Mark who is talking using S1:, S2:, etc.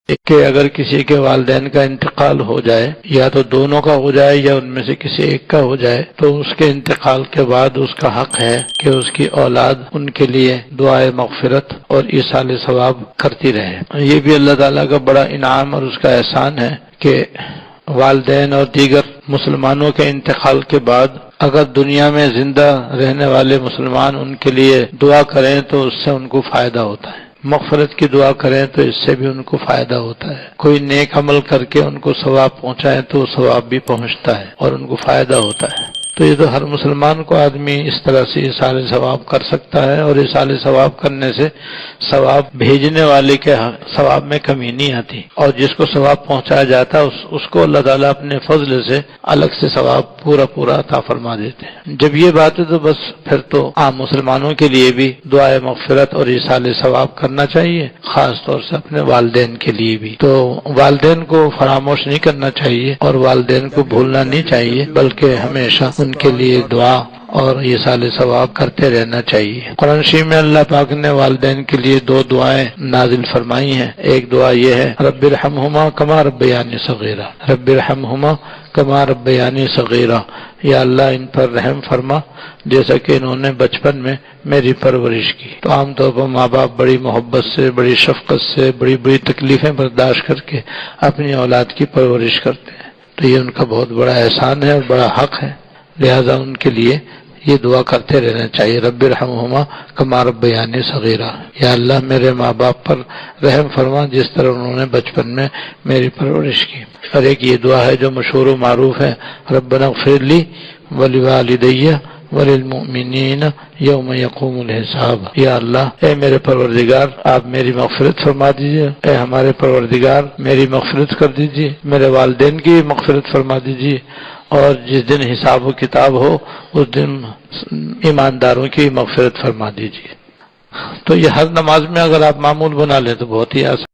S1: کہ اگر کسی کے والدین کا انتقال ہو جائے، یا تو دونوں کا ہو جائے یا ان میں سے کسی ایک کا ہو جائے، تو اس کے انتقال کے بعد اس کا حق ہے کہ اس کی اولاد ان کے لیے دعائے مغفرت اور ایصال ثواب کرتی رہے۔ یہ بھی اللہ تعالیٰ کا بڑا انعام اور اس کا احسان ہے کہ والدین اور دیگر مسلمانوں کے انتقال کے بعد اگر دنیا میں زندہ رہنے والے مسلمان ان کے لیے دعا کریں تو اس سے ان کو فائدہ ہوتا ہے، مغفرت کی دعا کریں تو اس سے بھی ان کو فائدہ ہوتا ہے، کوئی نیک عمل کر کے ان کو ثواب پہنچائیں تو ثواب بھی پہنچتا ہے اور ان کو فائدہ ہوتا ہے۔ تو یہ تو ہر مسلمان کو آدمی اس طرح سے ایصال ثواب کر سکتا ہے، اور ایصال ثواب کرنے سے ثواب بھیجنے والے کے ثواب میں کمی نہیں آتی، اور جس کو ثواب پہنچایا جاتا ہے اس کو اللہ تعالیٰ اپنے فضل سے الگ سے ثواب پورا عطا فرما دیتے ہیں۔ جب یہ بات ہے تو بس پھر تو عام مسلمانوں کے لیے بھی دعائے مغفرت اور ایصال ثواب کرنا چاہیے، خاص طور سے اپنے والدین کے لیے بھی۔ تو والدین کو فراموش نہیں کرنا چاہیے اور والدین کو بھولنا نہیں چاہیے، بلکہ ہمیشہ ان کے لیے دعا اور ایصال ثواب کرتے رہنا چاہیے۔ قرآن شریف میں اللہ پاک نے والدین کے لیے دو دعائیں نازل فرمائی ہیں۔ ایک دعا یہ ہے رب ارحمہما کما ربیانی صغیرا، رب ارحمہما کما ربیانی صغیرا، یا اللہ ان پر رحم فرما جیسا کہ انہوں نے بچپن میں میری پرورش کی۔ تو عام طور پر ماں باپ بڑی محبت سے، بڑی شفقت سے، بڑی تکلیفیں برداشت کر کے اپنی اولاد کی پرورش کرتے ہیں، تو یہ ان کا بہت بڑا احسان ہے اور بڑا حق ہے، لہذا ان کے لیے یہ دعا کرتے رہنا چاہیے، رب ارحمہما کما ربیانی صغیرا، یا اللہ میرے ماں باپ پر رحم فرما جس طرح انہوں نے بچپن میں میری پرورش کی۔ اور ایک یہ دعا ہے جو مشہور و معروف ہے، ربنا اغفر لی ولوالدی وللمؤمنین یوم یقوم الحساب، یا اللہ اے میرے پروردگار آپ میری مغفرت فرما دیجیے، اے ہمارے پروردگار میری مغفرت کر دیجیے، میرے والدین کی مغفرت فرما دیجیے، اور جس دن حساب و کتاب ہو اس دن ایمانداروں کی مغفرت فرما دیجیے۔ تو یہ ہر نماز میں اگر آپ معمول بنا لیں تو بہت ہی آسان